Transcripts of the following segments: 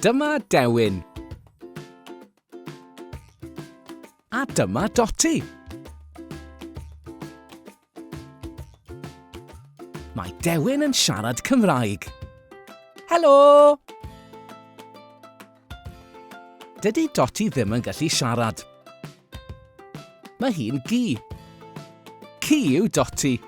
Dyma Dewin. A dyma Dotty. Mae Dewin yn siarad Cymraeg. Helo! Dydy Dotty ddim yn gallu siarad. Mae hi'n gi. Ci yw Dotty.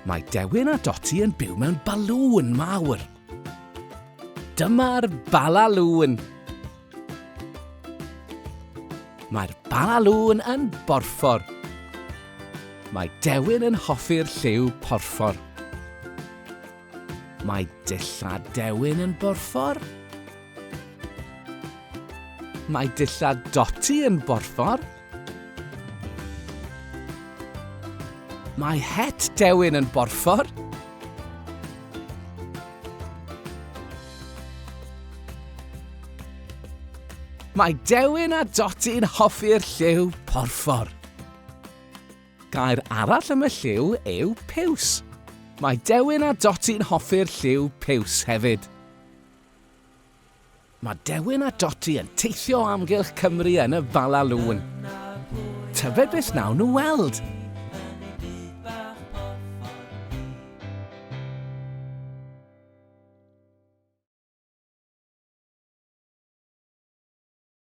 Mae Dewin a Dotty yn byw mewn balŵn mawr. Dyma'r balalŵn. Mae'r balalŵn yn borffor. Mae Dewin yn hoffi'r lliw porffor. Mae dillad Dewin yn borffor. Mae dillad Dotty yn borffor. Mae het Dewin yn borffor. Mae Dewin a Dotty'n hoffi'r lliw porffor. Gair arall am y lliw yw piws. Mae Dewin a Dotty'n hoffi'r lliw piws hefyd. Mae Dewin a Dotty yn teithio o amgylch Cymru yn y balalŵn. Tybed beth wnawn nhw weld?